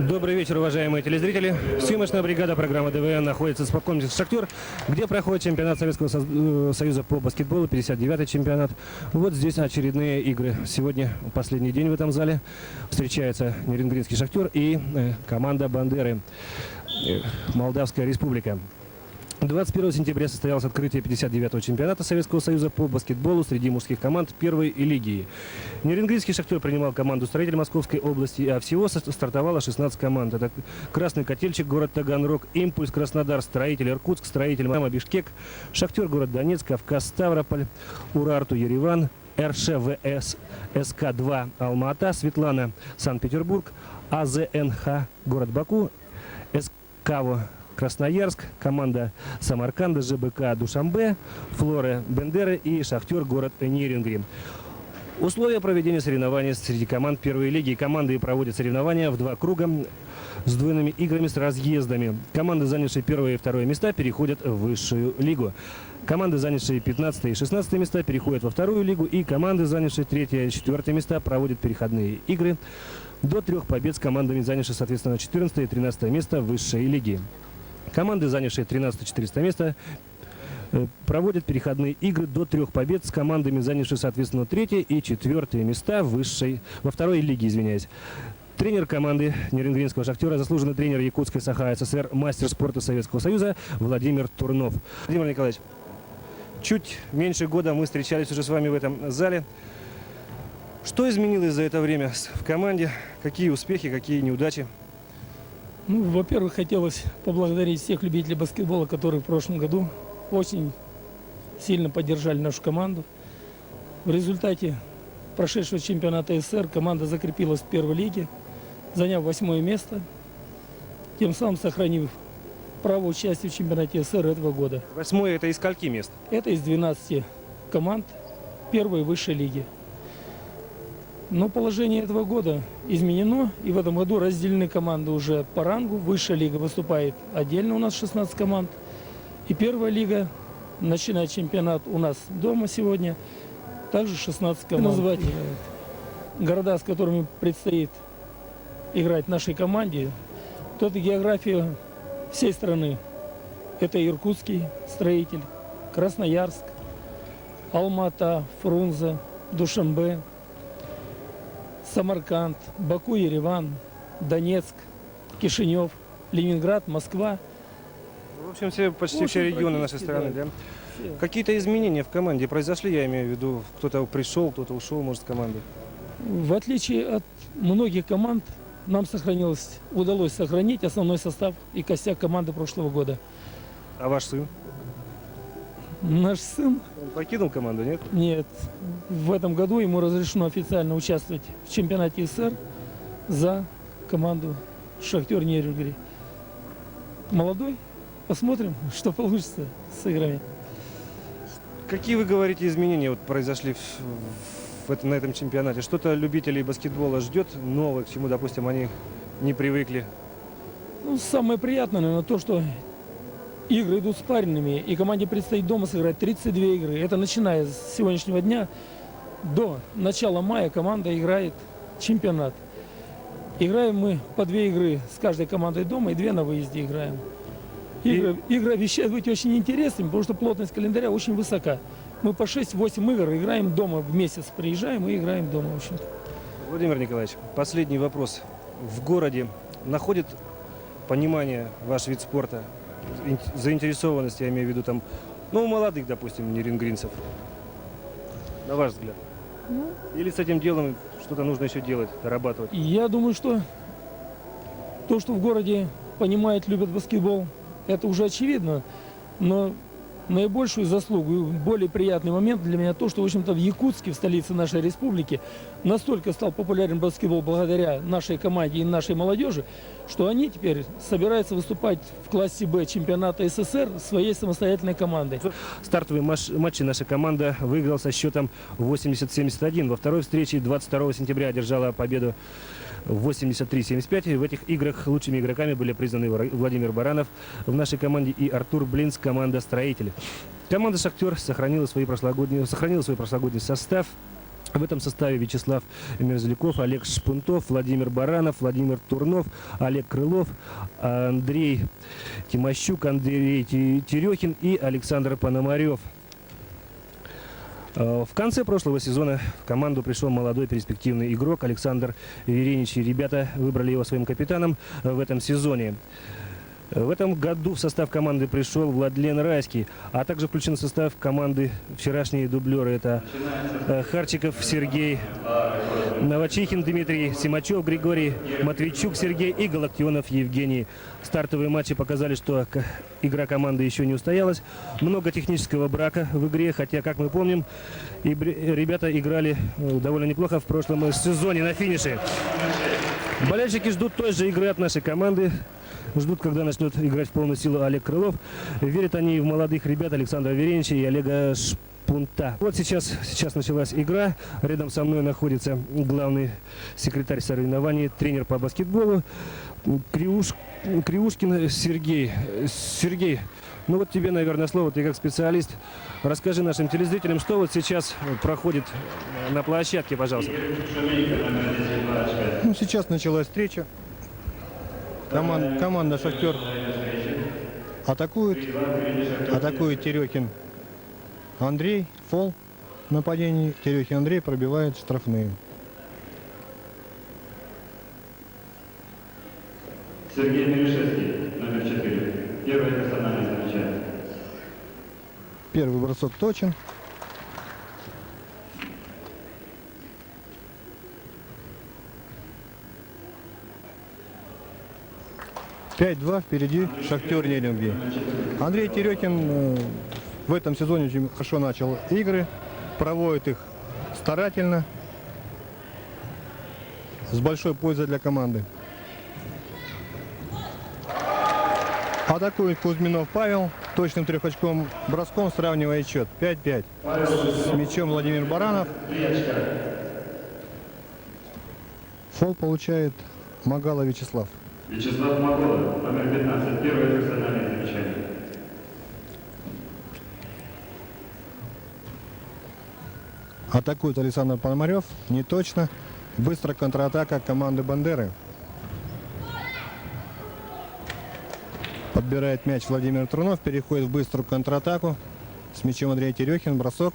Добрый вечер, уважаемые телезрители. Съемочная бригада программы ДВН находится в спорткомплексе «Шахтер», где проходит чемпионат Советского Союза по баскетболу, 59-й чемпионат. Вот здесь очередные игры. Сегодня последний день в этом зале. Встречается Нерюнгринский «Шахтер» и команда «Бандеры», Молдавская республика. 21 сентября состоялось открытие 59-го чемпионата Советского Союза по баскетболу среди мужских команд первой лиги. Нерюнгринский «Шахтер» принимал команду «Строитель» Московской области, а всего стартовало 16 команд. Это «Красный Котельчик», город Таганрог, «Импульс», Краснодар, «Строитель», Иркутск, «Строитель», Мама, Бишкек, «Шахтер», город Донецк, Кавказ, Ставрополь, «Урарту», Ереван, РШВС, СК-2, Алма-Ата, «Светлана», Санкт-Петербург, АЗНХ, город Баку, СКАВО, Красноярск, команда Самарканда, ЖБК Душанбе, Флоры Бендеры и «Шахтер», город Нерюнгри. Условия проведения соревнований среди команд первой лиги. Команды проводят соревнования в 2 круга с двойными играми с разъездами. Команды, занявшие первое и второе места, переходят в высшую лигу. Команды, занявшие 15 и 16 места, переходят во вторую лигу. И команды, занявшие 3 и 4 места, проводят переходные игры до 3 побед с командами, занявшие, соответственно, 14 и 13 место в высшей лиге. Команды, занявшие 13-14 место, проводят переходные игры до 3 побед с командами, занявшие, соответственно, 3 и 4 места во второй лиге, извиняюсь. Тренер команды Нерюнгринского «Шахтера», заслуженный тренер Якутской САХА СССР, мастер спорта Советского Союза Владимир Турнов. Владимир Николаевич, чуть меньше года мы встречались уже с вами в этом зале. Что изменилось за это время в команде? Какие успехи, какие неудачи? Ну, во-первых, хотелось поблагодарить всех любителей баскетбола, которые в прошлом году очень сильно поддержали нашу команду. В результате прошедшего чемпионата СССР команда закрепилась в первой лиге, заняв 8-е место, тем самым сохранив право участия в чемпионате СССР этого года. 8-е это из скольки мест? Это из 12 команд первой и высшей лиги. Но положение этого года изменено, и в этом году разделены команды уже по рангу. Высшая лига выступает отдельно, у нас 16 команд. И первая лига, начиная чемпионат у нас дома сегодня, также 16 команд. Назвать города, с которыми предстоит играть нашей команде, то это география всей страны. Это Иркутский «Строитель», Красноярск, Алма-Ата, Фрунзе, Душанбе, Самарканд, Баку, Ереван, Донецк, Кишинев, Ленинград, Москва. В общем, почти все регионы нашей страны, да? Какие-то изменения в команде произошли, я имею в виду, кто-то пришел, кто-то ушел, может, с команды? В отличие от многих команд, нам удалось сохранить основной состав и костяк команды прошлого года. А ваш сын? Наш сын... Он покинул команду, нет? Нет. В этом году ему разрешено официально участвовать в чемпионате СССР за команду «Шахтер» Нерюнгри. Молодой. Посмотрим, что получится с играми. Какие, вы говорите, изменения произошли на этом чемпионате? Что-то любителей баскетбола ждет новое, к чему, допустим, они не привыкли? Ну, самое приятное, наверное, то, что игры идут спаренными, и команде предстоит дома сыграть 32 игры. Это начиная с сегодняшнего дня до начала мая команда играет чемпионат. Играем мы по 2 игры с каждой командой дома и 2 на выезде играем. Игры обещают быть очень интересными, потому что плотность календаря очень высока. Мы по 6-8 игр играем дома в месяц. Приезжаем и играем дома, в общем-то. Владимир Николаевич, последний вопрос. В городе находит понимание ваш вид спорта? Заинтересованность, я имею в виду, там, ну, у молодых, допустим, нерюнгринцев, на ваш взгляд? Или с этим делом что-то нужно еще делать, дорабатывать? Я думаю, что то, что в городе понимают, любят баскетбол, это уже очевидно. Но наибольшую заслугу и более приятный момент для меня то, что, в общем-то, в Якутске, в столице нашей республики, настолько стал популярен баскетбол благодаря нашей команде и нашей молодежи, что они теперь собираются выступать в классе Б чемпионата СССР своей самостоятельной командой. Стартовые матчи наша команда выиграла со счетом 80-71. Во второй встрече 22 сентября одержала победу 83-75. В этих играх лучшими игроками были признаны Владимир Баранов в нашей команде и Артур Блинц, команда «Строитель». Команда «Шахтер» сохранила свой прошлогодний состав. В этом составе Вячеслав Мерзляков, Олег Шпунтов, Владимир Баранов, Владимир Турнов, Олег Крылов, Андрей Тимощук, Андрей Терехин и Александр Пономарев. В конце прошлого сезона в команду пришел молодой перспективный игрок Александр Веренич, и ребята выбрали его своим капитаном в этом сезоне. В этом году в состав команды пришел Владлен Райский, а также включен в состав команды вчерашние дублеры. Это Харчиков Сергей, Новочихин Дмитрий, Симачев Григорий, Матвейчук Сергей и Галактионов Евгений. Стартовые матчи показали, что игра команды еще не устоялась. Много технического брака в игре, хотя, как мы помним, ребята играли довольно неплохо в прошлом сезоне на финише. Болельщики ждут той же игры от нашей команды. Ждут, когда начнет играть в полную силу Олег Крылов. Верят они в молодых ребят Александра Веренича и Олега Шпунта. Вот сейчас началась игра. Рядом со мной находится главный секретарь соревнований, тренер по баскетболу Криушкин Сергей. Сергей, ну вот тебе, наверное, слово. Ты как специалист. Расскажи нашим телезрителям, что вот сейчас проходит на площадке, пожалуйста. Ну, сейчас началась встреча. Команда «Шахтер» атакует Терехин Андрей, фол, нападение, Терехин Андрей пробивает штрафные. Сергей Мелишевский, номер 4. Первое персональное замечание. Первый бросок точен. «5-2» впереди «Шахтер» Неринги. Андрей Терехин в этом сезоне очень хорошо начал игры, проводит их старательно, с большой пользой для команды. Атакует Кузьминов Павел, точным трехочковым броском сравнивает счет 5-5. С мячом Владимир Баранов. Фол получает Магала Вячеслав. Вячеслав Магола, номер 15. Первое персональное замечание. Атакует Александр Пономарев. Не точно. Быстрая контратака команды Бандеры. Подбирает мяч Владимир Трунов. Переходит в быструю контратаку. С мячом Андрей Терехин. Бросок.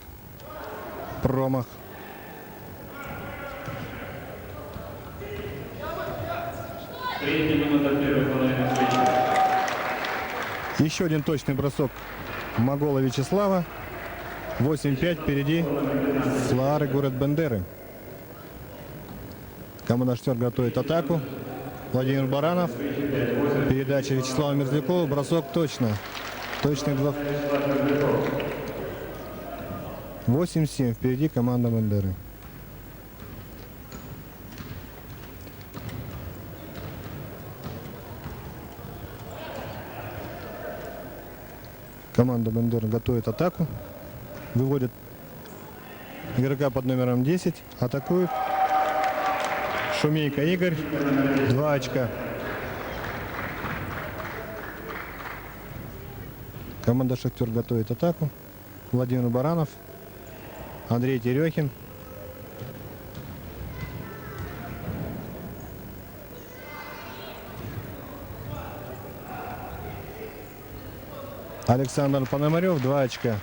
Промах. Третья минута первой половины встречи. Еще один точный бросок Магола Вячеслава. 8-5 впереди Флаары город Бендеры. Команда «Шахтер» готовит атаку. Владимир Баранов. Передача Вячеслава Мерзлякова. Бросок точно. Точный 2. 8-7 впереди команда Бендеры. Команда Бендеры готовит атаку. Выводит игрока под номером 10. Атакует. Шумейко Игорь. 2 очка. Команда «Шахтер» готовит атаку. Владимир Баранов. Андрей Терехин. Александр Пономарев, 2 очка.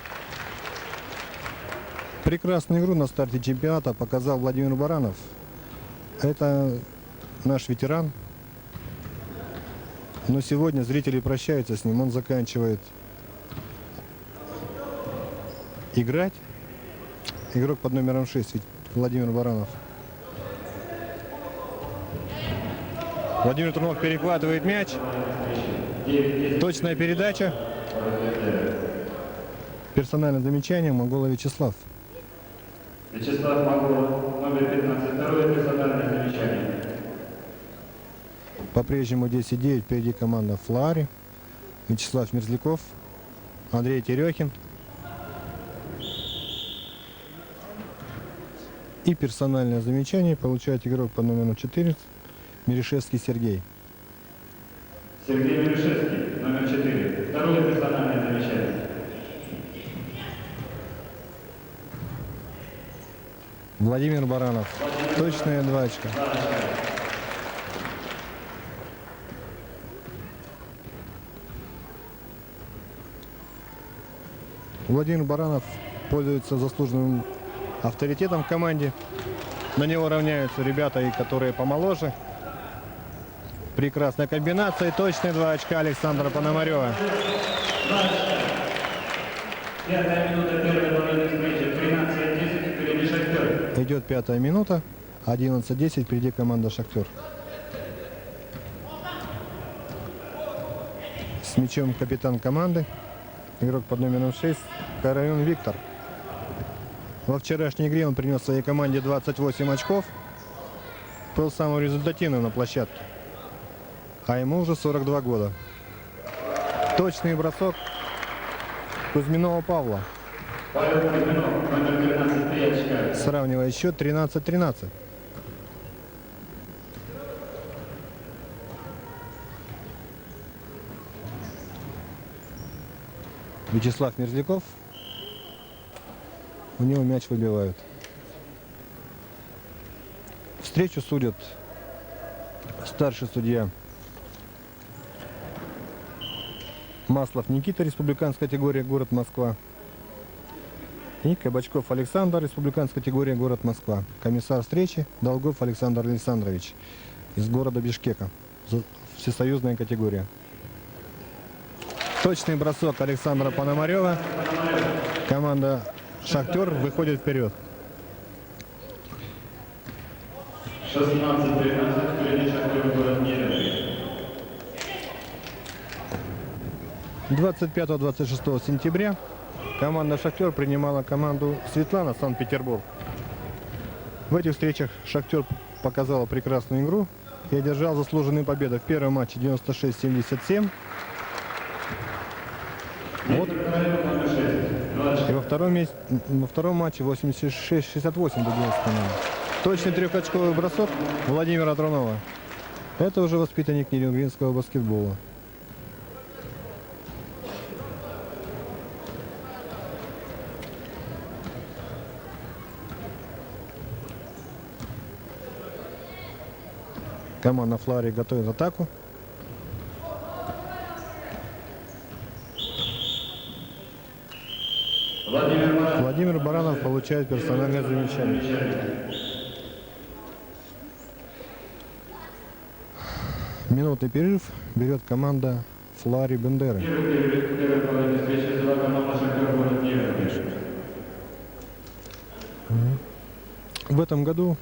Прекрасную игру на старте чемпионата показал Владимир Баранов. Это наш ветеран. Но сегодня зрители прощаются с ним. Он заканчивает играть. Игрок под номером 6 Владимир Баранов. Владимир Трунов перехватывает мяч. Точная передача. Персональное замечание Магола Вячеслав. Вячеслав Магола, номер 15. Второе персональное замечание. По-прежнему 10-9 впереди команда Флаари. Вячеслав Мерзляков. Андрей Терехин. И персональное замечание получает игрок под номером 14 Мелишевский Сергей. Сергей Мелишевский, номер 4. Второе персональное замечание. Владимир Баранов. Точные 2 очка. Владимир Баранов пользуется заслуженным авторитетом в команде. На него равняются ребята, и которые помоложе. Прекрасная комбинация и точные 2 очка Александра Пономарева. Пятая минута первой половины встречи. 13-10 впереди Шахтер. Идет 5-я минута. 11-10 впереди команда «Шахтер». С мячом капитан команды. Игрок под номером 6. Карайон Виктор. Во вчерашней игре он принес своей команде 28 очков. Был самым результативным на площадке. А ему уже 42 года. Точный бросок Кузьминова Павла. Павел Кузьминов, номер 13, 3 очка. Сравнивая счет 13-13. Вячеслав Мерзляков. У него мяч выбивают. Встречу судят старший судья Маслов Никита, республиканская категория, город Москва. И Кабачков Александр, республиканская категория, город Москва. Комиссар встречи Долгов Александр Александрович из города Бишкека. Всесоюзная категория. Точный бросок Александра Пономарева. Команда «Шахтер» выходит вперед. 16-13 впереди Шахтер, город Нерехты. 25-26 сентября команда «Шахтер» принимала команду «Светлана» Санкт-Петербург. В этих встречах «Шахтер» показала прекрасную игру и одержал заслуженные победы в первом матче 96-77. Вот. И во втором матче 86-68 добилась команда. Точный трехочковый бросок Владимира Трунова. Это уже воспитанник нерюнгринского баскетбола. Команда «Флари» готовит атаку. Владимир Баранов получает персональное замечание. Минутный перерыв берет команда «Флари Бендеры». Первая половина встречи взяла команда Шахтер, город Нерехты. В этом году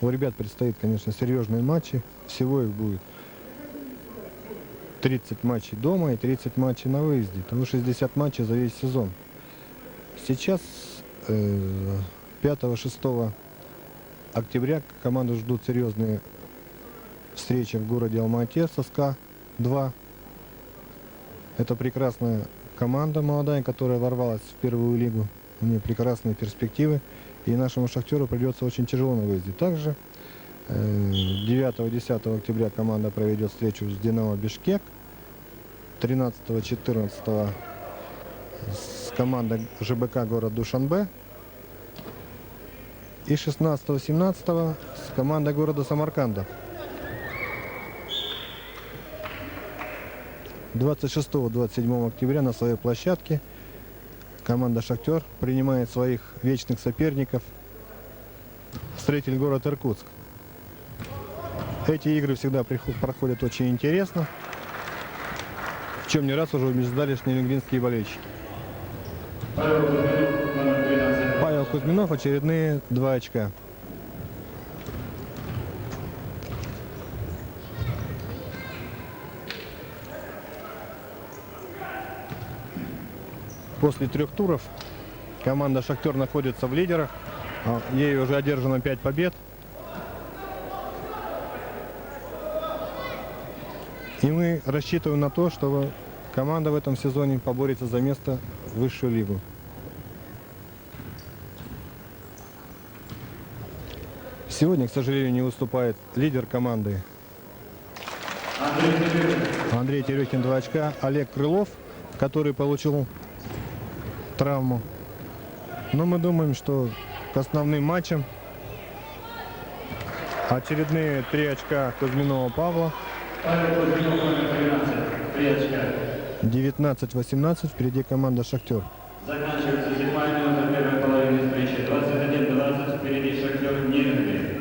у ребят предстоит, конечно, серьезные матчи. Всего их будет 30 матчей дома и 30 матчей на выезде. Того 60 матчей за весь сезон. Сейчас 5-6 октября команду ждут серьезные встречи в городе Алма-Ате со СКА-2. Это прекрасная команда молодая, которая ворвалась в первую лигу. У нее прекрасные перспективы. И нашему «Шахтеру» придется очень тяжело на выезде. Также 9-10 октября команда проведет встречу с «Динамо Бишкек». 13-14 с командой ЖБК город Душанбе. И 16-17 с командой города Самарканда. 26-27 октября на своей площадке команда «Шахтер» принимает своих вечных соперников «Строитель» город Иркутск. Эти игры всегда проходят очень интересно, в чем не раз уже убеждались нерюнгринские болельщики. Павел Кузьминов, очередные 2 очка. После 3 туров команда «Шахтер» находится в лидерах. Ей уже одержано 5 побед. И мы рассчитываем на то, что команда в этом сезоне поборется за место в высшую лигу. Сегодня, к сожалению, не выступает лидер команды Андрей Терехин 2 очка, Олег Крылов, который получил травму. Но мы думаем, что к основным матчам. Очередные 3 очка Кузьминова Павла. Павел Кузьминов, номер 13, 3 очка. 19-18, впереди команда «Шахтер». Заканчивается 7-я минута первой половины встречи. 21-20, впереди Шахтер Неринги.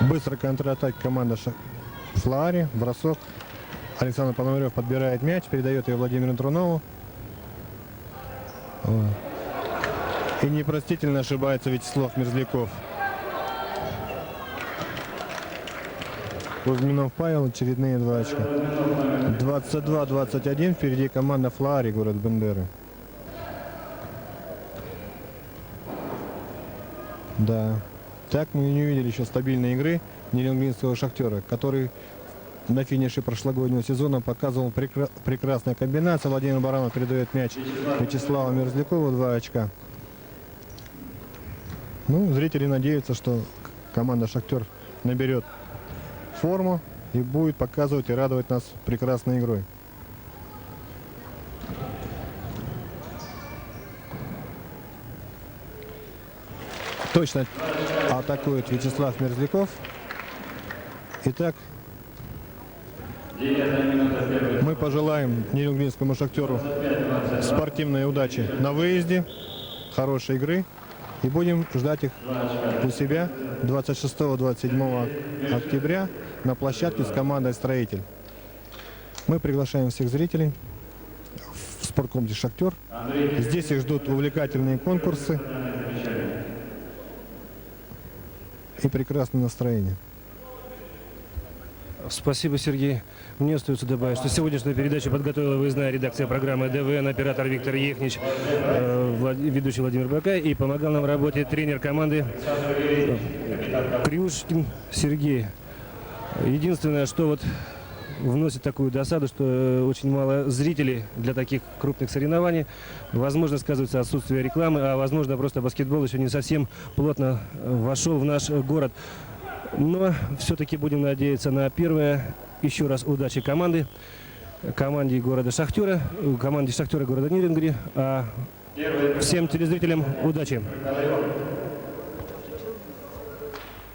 Быстро контратака команда Флаари. Бросок. Александр Пономарев подбирает мяч, передает ее Владимиру Трунову. И непростительно ошибается Вячеслав Мерзляков. Кузьминов Павел, очередные 2 очка. 22-21, впереди команда Флаари, город Бендеры. Да. Так мы и не увидели еще стабильной игры Нерюнгринского «Шахтера», который на финише прошлогоднего сезона показывал прекрасная комбинация. Владимир Баранов передает мяч Вячеславу Мерзлякову, 2 очка. Ну, зрители надеются, что команда «Шахтер» наберет форму и будет показывать и радовать нас прекрасной игрой. Точно атакует Вячеслав Мерзляков. Итак, 9-я минута первой. мы пожелаем Нерюнгринскому «Шахтеру» спортивной удачи на выезде, хорошей игры. И будем ждать их у себя 26-27 октября на площадке с командой «Строитель». Мы приглашаем всех зрителей в спорткомплекс «Шахтер». Здесь их ждут увлекательные конкурсы и прекрасное настроение. Спасибо, Сергей. Мне остается добавить, что сегодняшнюю передачу подготовила выездная редакция программы ДВН, оператор Виктор Ехнич, ведущий Владимир Бакай, и помогал нам в работе тренер команды Крюшкин Сергей. Единственное, что вот вносит такую досаду, что очень мало зрителей для таких крупных соревнований. Возможно, сказывается отсутствие рекламы, а возможно, просто баскетбол еще не совсем плотно вошел в наш город. Но все-таки будем надеяться на первое. Еще раз удачи команде города Шахтера, команде Шахтера города Нерюнгри. А всем телезрителям удачи.